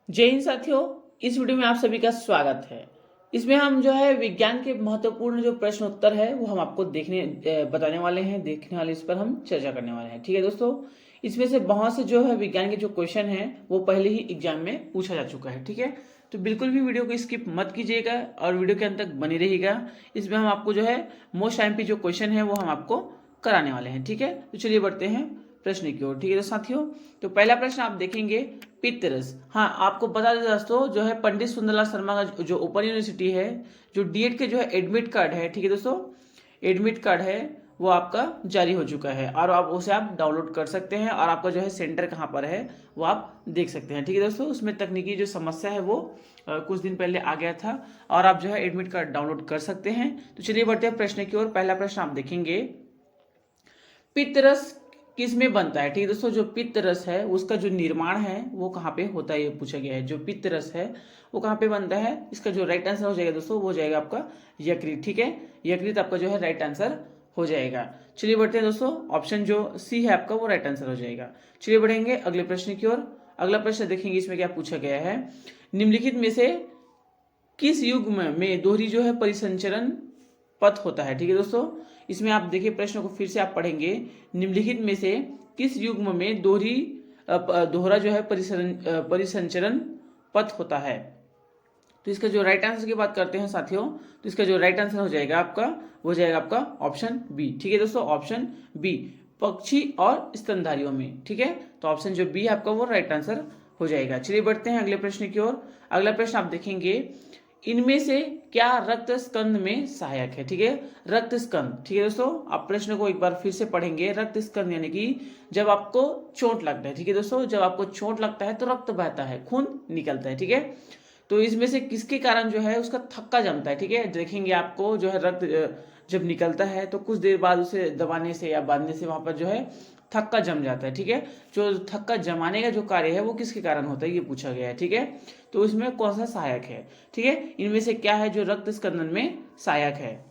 जय हिंद साथियों। इस वीडियो में आप सभी का स्वागत है। इसमें हम जो है विज्ञान के महत्वपूर्ण जो प्रश्न उत्तर है वो हम आपको बताने वाले हैं, देखने वाले, इस पर हम चर्चा करने वाले हैं। ठीक है दोस्तों, इसमें से बहुत से जो है विज्ञान के जो क्वेश्चन हैं वो पहले ही एग्जाम में पूछा जा चुका है। ठीक है, तो बिल्कुल भी वीडियो को स्किप मत कीजिएगा और वीडियो के अंत तक बनी रहिएगा। इसमें हम आपको जो है मोस्ट आईएमपी जो क्वेश्चन है वो हम आपको कराने वाले हैं। ठीक है, तो चलिए बढ़ते हैं प्रश्न की ओर। ठीक है साथियों, तो पहला प्रश्न आप देखेंगे पितरस। हाँ, आपको बता दें दोस्तों, जो है पंडित सुंदरलाल शर्मा का जो ओपन यूनिवर्सिटी है, जो डीएड के जो है एडमिट कार्ड है, ठीक है दोस्तों, एडमिट कार्ड है वो आपका जारी हो चुका है और आप उसे आप डाउनलोड कर सकते हैं और आपका जो है सेंटर कहाँ पर है वो आप देख सकते हैं। ठीक है दोस्तों, उसमें तकनीकी जो समस्या है वो कुछ दिन पहले आ गया था और आप जो है एडमिट कार्ड डाउनलोड कर सकते हैं। तो चलिए बढ़ते हैं प्रश्न की ओर। पहला प्रश्न आप देखेंगे, पित्तरस किस में बनता है। ठीक है दोस्तों, जो पित्तरस है उसका जो निर्माण है वो कहाँ पे होता है ये पूछा गया है। जो पित्तरस है वो कहाँ पे बनता है, इसका जो राइट आंसर हो जाएगा दोस्तों वो हो जाएगा आपका यकृत। ठीक है, यकृत आपका जो है राइट आंसर हो जाएगा। चलिए बढ़ते हैं दोस्तों, ऑप्शन जो सी है आपका वो राइट आंसर हो जाएगा। चलिए बढ़ेंगे अगले प्रश्न की ओर। अगला प्रश्न देखेंगे, इसमें क्या पूछा गया है, निम्नलिखित में से किस युग्म में दोहरी जो है परिसंचरण पथ होता है। ठीक है दोस्तों, इसमें आप देखिए प्रश्न को फिर से आप पढ़ेंगे, निम्नलिखित में से किस युग्म में दोहरा जो है परिसंचरण पथ होता है। तो इसका जो राइट आंसर की बात करते हैं साथियों, तो इसका जो राइट आंसर हो जाएगा आपका वो हो जाएगा आपका ऑप्शन बी। ठीक है दोस्तों, ऑप्शन बी, पक्षी और स्तनधारियों में। ठीक है, तो ऑप्शन जो बी है आपका वो राइट आंसर हो जाएगा। चलिए बढ़ते हैं अगले प्रश्न की ओर। अगला प्रश्न आप देखेंगे, इनमें से क्या रक्त स्कंद में सहायक है। ठीक है, रक्त स्कंद। ठीक है दोस्तों, आप प्रश्न को एक बार फिर से पढ़ेंगे। रक्त स्कंद यानी कि जब आपको चोट लगता है, ठीक है दोस्तों, जब आपको चोट लगता है तो रक्त बहता है, खून निकलता है। ठीक है, तो इसमें से किसके कारण जो है उसका थक्का जमता है। ठीक है, देखेंगे आपको जो है रक्त जब निकलता है तो कुछ देर बाद उसे दबाने से या बांधने से वहां पर जो है थक्का जम जाता है। ठीक है, जो थक्का जमाने का जो कार्य है वो किसके कारण होता है ये पूछा गया है। ठीक है, तो इसमें कौन सा सहायक है। ठीक है, इनमें से क्या है जो रक्त स्कंदन में सहायक है।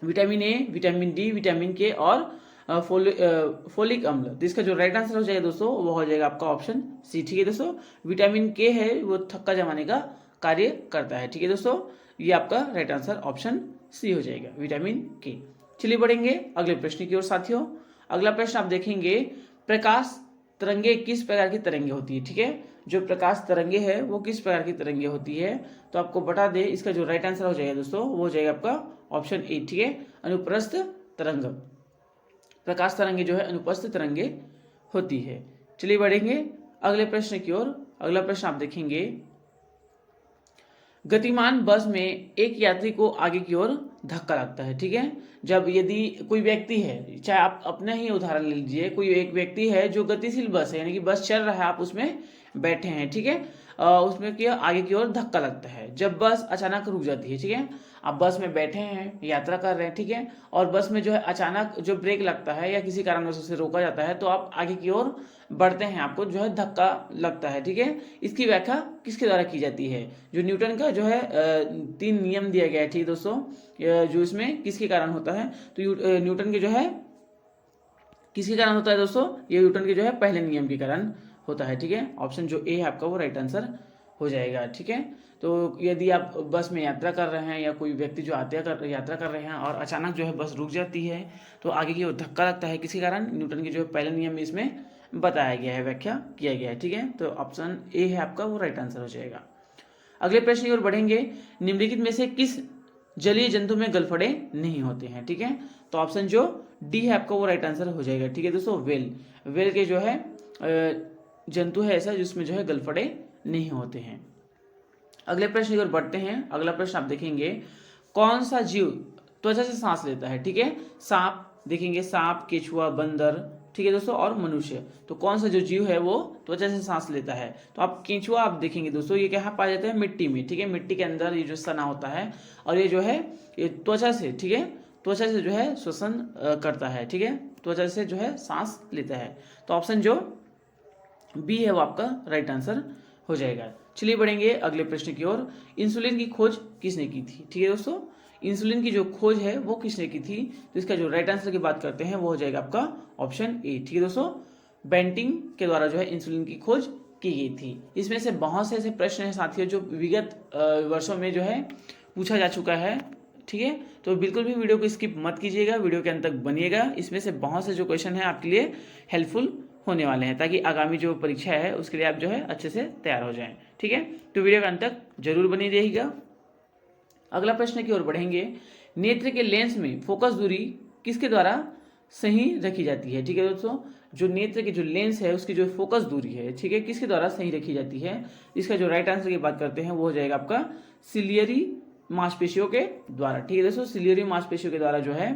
Vitamin A, vitamin D, vitamin के और फोलिक अम्ल। तो इसका जो राइट आंसर हो जाएगा दोस्तों वो हो जाएगा आपका ऑप्शन सी। ठीक है दोस्तों, विटामिन के है वो थक्का जमाने का कार्य करता है। ठीक है दोस्तों, ये आपका राइट आंसर ऑप्शन सी हो जाएगा, विटामिन के। चलिए बढ़ेंगे अगले प्रश्न की ओर साथियों। अगला प्रश्न आप देखेंगे, प्रकाश तरंगे किस प्रकार की तरंगे होती है। ठीक है, जो प्रकाश तरंगे है वो किस प्रकार की तरंगे होती है, तो आपको बता दे इसका जो राइट आंसर हो जाएगा दोस्तों वो हो जाएगा आपका ऑप्शन ए। ठीक है, अनुप्रस्थ तरंग, प्रकाश तरंगे जो है अनुप्रस्थ तरंगे होती है। चलिए बढ़ेंगे अगले प्रश्न की ओर। अगला प्रश्न आप देखेंगे, गतिमान बस में एक यात्री को आगे की ओर धक्का लगता है। ठीक है, जब यदि कोई व्यक्ति है, चाहे आप अपना ही उदाहरण ले लीजिए, कोई एक व्यक्ति है जो गतिशील बस है यानी कि बस चल रहा है, आप उसमें बैठे हैं। ठीक है, उसमें क्या आगे की ओर धक्का लगता है जब बस अचानक रुक जाती है। ठीक है, आप बस में बैठे हैं, यात्रा कर रहे हैं, ठीक है, और बस में जो है अचानक जो ब्रेक लगता है या किसी कारणवश उसे रोका जाता है तो आप आगे की ओर बढ़ते हैं, आपको जो है धक्का लगता है। ठीक है, इसकी व्याख्या किसके द्वारा की जाती है, जो न्यूटन का जो है 3 नियम दिया गया है। ठीक है दोस्तों, जो इसमें किसके कारण होता है, तो न्यूटन के जो है किसके कारण होता है दोस्तों, ये न्यूटन के जो है पहले नियम के कारण होता है। ठीक है, ऑप्शन जो ए है आपका वो राइट आंसर हो जाएगा। ठीक है, तो यदि आप बस में यात्रा कर रहे हैं या कोई व्यक्ति जो यात्रा कर रहे हैं और अचानक जो है बस रुक जाती है तो आगे की ओर धक्का लगता है, किसी कारण, न्यूटन के जो है पहले नियम में इसमें बताया गया है, व्याख्या किया गया है। ठीक है, तो ऑप्शन ए है आपका वो राइट आंसर हो जाएगा। अगले प्रश्न की ओर बढ़ेंगे, निम्नलिखित में से किस जलीय जंतु में गलफड़े नहीं होते हैं। ठीक है, तो ऑप्शन जो डी है आपका वो राइट आंसर हो जाएगा। ठीक है दोस्तों, वेल के जो है जंतु है ऐसा जिसमें जो है गलफड़े नहीं होते हैं। अगले प्रश्न की ओर बढ़ते हैं। अगला प्रश्न आप देखेंगे, कौन सा जीव त्वचा से सांस लेता है। ठीक है, सांप देखेंगे, सांप, केचुआ, बंदर, ठीक है दोस्तों, और मनुष्य। तो कौन सा जो जीव है वो त्वचा से सांस लेता है, तो आप केंचुआ आप देखेंगे दोस्तों, ये कहाँ पाया जाता है, मिट्टी में। ठीक है, मिट्टी के अंदर ये जो सना होता है और ये जो है ये त्वचा से, ठीक है, त्वचा से जो है श्वसन करता है। ठीक है, त्वचा से जो है सांस लेता है, तो ऑप्शन जो बी है वो आपका राइट आंसर हो जाएगा। चलिए बढ़ेंगे अगले प्रश्न की ओर। इंसुलिन की खोज किसने की थी। ठीक है दोस्तों, इंसुलिन की जो खोज है वो किसने की थी, तो इसका जो राइट आंसर की बात करते हैं वो हो जाएगा आपका ऑप्शन ए। ठीक है दोस्तों, बेंटिंग के द्वारा जो है इंसुलिन की खोज की गई थी। इसमें से बहुत से ऐसे प्रश्न हैं साथियों जो विगत वर्षों में जो है पूछा जा चुका है। ठीक है, तो बिल्कुल भी वीडियो को स्किप मत कीजिएगा, वीडियो के अंत तक बनिएगा। इसमें से बहुत से जो क्वेश्चन हैं आपके लिए हेल्पफुल होने वाले हैं, ताकि आगामी जो परीक्षा है उसके लिए आप जो है अच्छे से तैयार हो जाएं। ठीक है, तो वीडियो के अंत तक जरूर बनी रहिएगा। अगला प्रश्न की ओर बढ़ेंगे। नेत्र के लेंस में फोकस दूरी किसके द्वारा सही रखी जाती है? ठीक है दोस्तों, जो नेत्र की जो लेंस है उसकी जो फोकस दूरी है, ठीक है, किसके द्वारा सही रखी जाती है? इसका जो राइट आंसर की बात करते हैं वो हो जाएगा आपका सिलियरी मांसपेशियों के द्वारा। ठीक है दोस्तों, सिलियरी मांसपेशियों के द्वारा जो है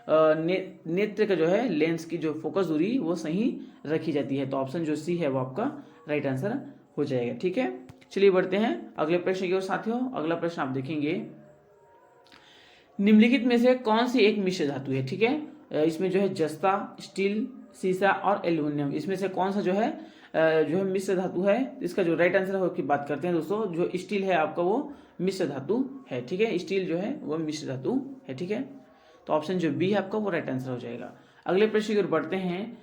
नेत्र का जो है लेंस की जो फोकस दूरी वो सही रखी जाती है। तो ऑप्शन जो सी है वो आपका राइट आंसर हो जाएगा। ठीक है, चलिए बढ़ते हैं अगले प्रश्न की ओर साथियों। अगला प्रश्न आप देखेंगे, निम्नलिखित में से कौन सी एक मिश्र धातु है? ठीक है, इसमें जो है जस्ता, स्टील, सीसा और एल्यूमिनियम, इसमें से कौन सा जो है मिश्र धातु है? इसका जो राइट आंसर की बात करते हैं दोस्तों, जो स्टील है आपका वो मिश्र धातु है। ठीक है, स्टील जो है वो मिश्र धातु है। ठीक है, तो ऑप्शन जो बी है आपका वो राइट आंसर हो जाएगा। अगले प्रश्न की ओर बढ़ते हैं।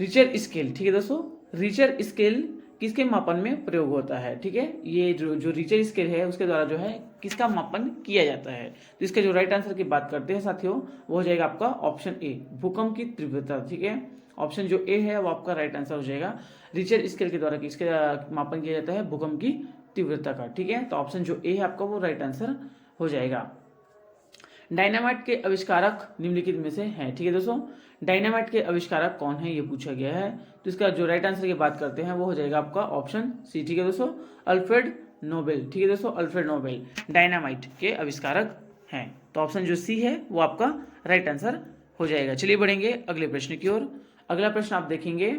रिचर स्केल, ठीक है दोस्तों, रिचर स्केल किसके मापन में प्रयोग होता है? ठीक है, ये जो रिचर स्केल है उसके द्वारा जो है किसका मापन किया जाता है? तो इसका जो राइट आंसर की बात करते हैं साथियों वो हो जाएगा आपका ऑप्शन ए, भूकंप की तीव्रता। ठीक है, ऑप्शन जो ए है वो आपका राइट आंसर हो जाएगा। रिचर स्केल के द्वारा किसके मापन किया जाता है? भूकंप की तीव्रता का। ठीक है, तो ऑप्शन जो ए है आपका वो राइट आंसर हो जाएगा। डायनामाइट के आविष्कारक निम्नलिखित में से हैं। ठीक है दोस्तों, डायनामाइट के आविष्कारक कौन है ये पूछा गया है। तो इसका जो राइट आंसर की बात करते हैं वो हो जाएगा आपका ऑप्शन सी। ठीक है दोस्तों, अल्फ्रेड नोबेल। ठीक है दोस्तों, अल्फ्रेड नोबेल डायनामाइट के आविष्कारक हैं। तो ऑप्शन जो सी है वो आपका राइट आंसर हो जाएगा। चलिए बढ़ेंगे अगले प्रश्न की ओर। अगला प्रश्न आप देखेंगे।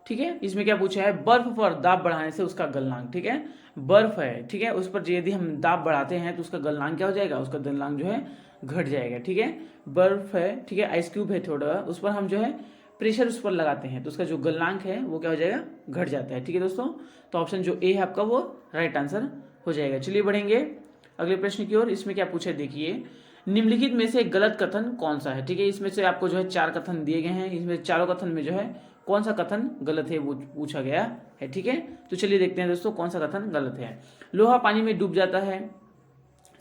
ठीक है, इसमें क्या पूछा है? बर्फ पर दाब बढ़ाने से उसका गलनांक, ठीक है, बर्फ है, ठीक है, उस पर यदि हम दाब बढ़ाते हैं तो उसका गलनांक क्या हो जाएगा? उसका गलनांक जो है घट जाएगा। ठीक है, बर्फ है, ठीक है, आइस क्यूब है थोड़ा, उस पर हम जो है प्रेशर उस पर लगाते हैं तो उसका जो गलनांक है वो क्या हो जाएगा? घट जाता है। ठीक है दोस्तों, तो ऑप्शन जो ए है आपका वो राइट आंसर हो जाएगा। चलिए बढ़ेंगे अगले प्रश्न की ओर। इसमें क्या पूछा देखिए, निम्नलिखित में से गलत कथन कौन सा है? ठीक है, इसमें से आपको जो है 4 कथन दिए गए हैं, इसमें चारों कथन में जो है कौन सा कथन गलत है वो पूछा गया है। ठीक है, तो चलिए देखते हैं दोस्तों कौन सा कथन गलत है। लोहा पानी में डूब जाता है,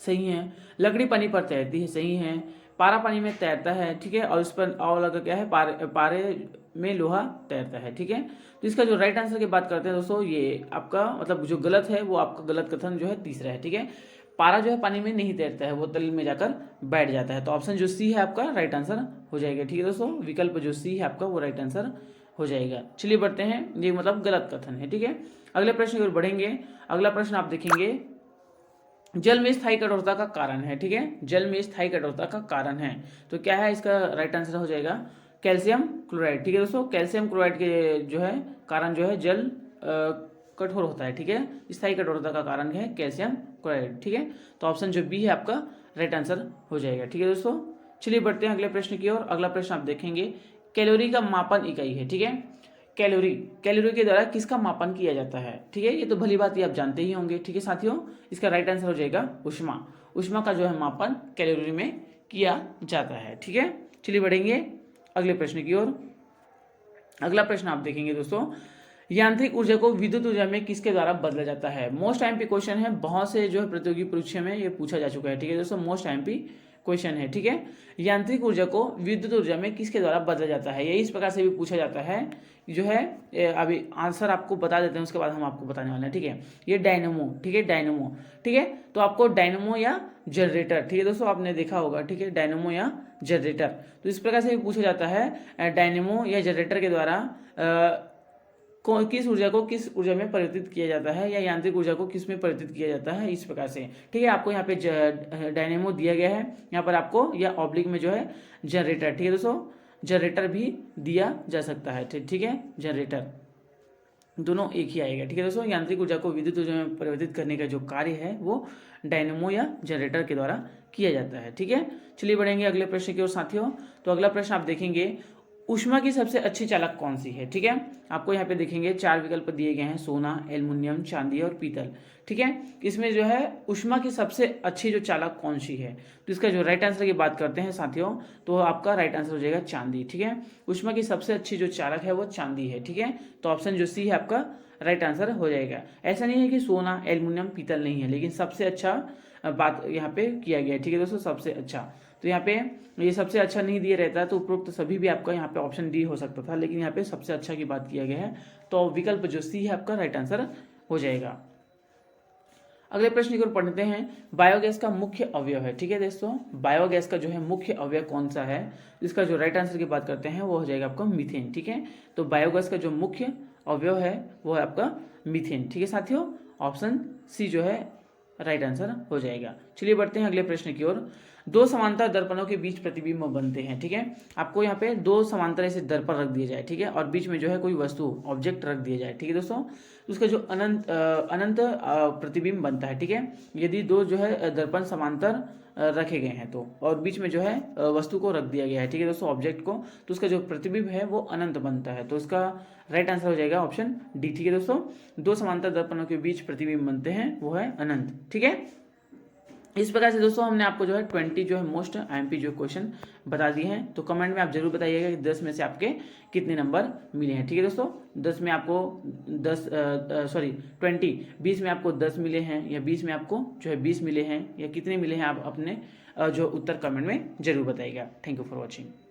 सही है। लकड़ी पानी पर तैरती है, सही है। पारा पानी में तैरता है, ठीक है, और इस पर और लगा क्या है? पारे में लोहा तैरता है। ठीक है, तो इसका जो राइट आंसर की बात करते हैं दोस्तों, ये आपका मतलब जो गलत है वो आपका गलत कथन जो है तीसरा है। ठीक है, पारा जो है पानी में नहीं तैरता है, वो तल में जाकर बैठ जाता है। तो ऑप्शन जो सी है आपका राइट आंसर हो जाएगा। ठीक है दोस्तों, विकल्प जो सी है आपका वो राइट आंसर हो जाएगा। चलिए बढ़ते हैं, ये मतलब गलत कथन है। ठीक है, अगले प्रश्न की ओर बढ़ेंगे। अगला प्रश्न आप देखेंगे, जल में स्थायी कठोरता का कारण है। ठीक है, जल में स्थायी कठोरता का कारण है, तो क्या है? इसका राइट आंसर हो जाएगा कैल्शियम क्लोराइड। ठीक है दोस्तों, कैल्शियम क्लोराइड के जो है कारण जो है जल कठोर होता है। ठीक है, स्थायी कठोरता का कारण है कैल्शियम क्लोराइड। ठीक है, तो ऑप्शन जो बी है आपका राइट आंसर हो जाएगा। ठीक है दोस्तों, चलिए बढ़ते हैं अगले प्रश्न की ओर। अगला प्रश्न आप देखेंगे, कैलोरी का मापन इकाई है। ठीक है, कैलोरी, कैलोरी के द्वारा किसका मापन किया जाता है? ठीक है, ये तो भली बात ये आप जानते ही होंगे। ठीक है साथियों, इसका राइट आंसर हो जाएगा ऊष्मा। ऊष्मा का जो है मापन कैलोरी में किया जाता है। ठीक है, चलिए बढ़ेंगे अगले प्रश्न की ओर। अगला प्रश्न आप देखेंगे दोस्तों, यांत्रिक ऊर्जा को विद्युत ऊर्जा में किसके द्वारा बदला जाता है? मोस्ट टाइम पे क्वेश्चन है, बहुत से जो है प्रतियोगी परीक्षा में ये पूछा जा चुका है। ठीक है दोस्तों, मोस्ट टाइम पे क्वेश्चन है। ठीक है, यांत्रिक ऊर्जा को विद्युत ऊर्जा में किसके द्वारा बदला जाता है? यही इस प्रकार से भी पूछा जाता है जो है। अभी आंसर आपको बता देते हैं, उसके बाद हम आपको बताने वाले हैं। ठीक है, ये डायनेमो, ठीक है, डायनेमो। ठीक है, तो आपको डायनेमो या जनरेटर, ठीक है दोस्तों, आपने देखा होगा। ठीक है, डायनेमो या जनरेटर, तो इस प्रकार से भी पूछा जाता है, डायनेमो या जनरेटर के द्वारा किस ऊर्जा को किस ऊर्जा में परिवर्तित किया जाता है, या यांत्रिक ऊर्जा को किस में परिवर्तित किया जाता है, इस प्रकार से। ठीक है, आपको यहाँ पे डायनेमो दिया गया है, यहाँ पर आपको या ऑब्लिक में जो है जनरेटर। ठीक है दोस्तों, जनरेटर भी दिया जा सकता है। ठीक है, जनरेटर दोनों एक ही आएगा। ठीक है दोस्तों, यांत्रिक ऊर्जा को विद्युत ऊर्जा में परिवर्तित करने का जो कार्य है वो डायनेमो या जनरेटर के द्वारा किया जाता है। ठीक है, चलिए बढ़ेंगे अगले प्रश्न की ओर साथियों। तो अगला प्रश्न आप देखेंगे, ऊष्मा की सबसे अच्छी चालक कौन सी है, ठीक है। आपको यहाँ पे देखेंगे 4 विकल्प दिए गए हैं, सोना, एल्युमिनियम, चांदी और पीतल, ठीक है। इसमें जो है ऊष्मा की सबसे अच्छी जो चालक कौन सी है, तो इसका जो राइट आंसर की बात करते हैं साथियों, तो आपका राइट आंसर हो जाएगा चांदी, ठीक है। ऊष्मा की सबसे अच्छी जो चालक है वो चांदी है, ठीक है। तो ऑप्शन जो सी है आपका राइट आंसर हो जाएगा। ऐसा नहीं है कि सोना, एल्युमिनियम, पीतल नहीं है, लेकिन सबसे अच्छा बात यहाँ पे किया गया है, ठीक है दोस्तों, सबसे अच्छा। तो यहाँ पे ये सबसे अच्छा नहीं दिया रहता तो उपरोक्त सभी भी आपका यहाँ पे ऑप्शन डी हो सकता था, लेकिन यहाँ पे सबसे अच्छा की बात किया गया है, तो विकल्प जो सी है आपका राइट आंसर हो जाएगा। अगले प्रश्न की ओर पढ़ते हैं। बायोगैस का मुख्य अवयव है, ठीक है दोस्तों, बायोगैस का जो है मुख्य अवयव कौन सा है, इसका जो राइट आंसर की बात करते हैं वो हो जाएगा आपका मीथेन, ठीक है। तो बायोगैस का जो मुख्य अवयव है वो है आपका मीथेन, ठीक है साथियों। ऑप्शन सी जो है राइट आंसर हो जाएगा। चलिए बढ़ते हैं अगले प्रश्न की ओर। दो समांतर दर्पणों के बीच प्रतिबिंब बनते हैं, ठीक है। आपको यहाँ पे दो समांतर ऐसे दर्पण रख दिए जाए, ठीक है, और बीच में जो है कोई वस्तु ऑब्जेक्ट रख दिया जाए, ठीक है दोस्तों। उसका जो अनंत प्रतिबिंब बनता है, ठीक है। यदि दो जो है दर्पण समांतर रखे गए हैं तो, और बीच में जो है वस्तु को रख दिया गया है, ठीक है दोस्तों, ऑब्जेक्ट को, तो उसका जो प्रतिबिंब है वो अनंत बनता है। तो इसका राइट आंसर हो जाएगा ऑप्शन डी, ठीक है दोस्तों। दो समांतर दर्पणों के बीच प्रतिबिंब बनते हैं वो है अनंत, ठीक है। इस प्रकार से दोस्तों हमने आपको जो है 20 जो है मोस्ट आईएमपी जो क्वेश्चन बता दिए हैं। तो कमेंट में आप जरूर बताइएगा कि 10 में से आपके कितने नंबर मिले हैं, ठीक है दोस्तों। 10 में आपको 20 में आपको 10 मिले हैं, या 20 में आपको जो है 20 मिले हैं, या कितने मिले हैं, आप अपने जो उत्तर कमेंट में जरूर बताइएगा। Thank you for watching.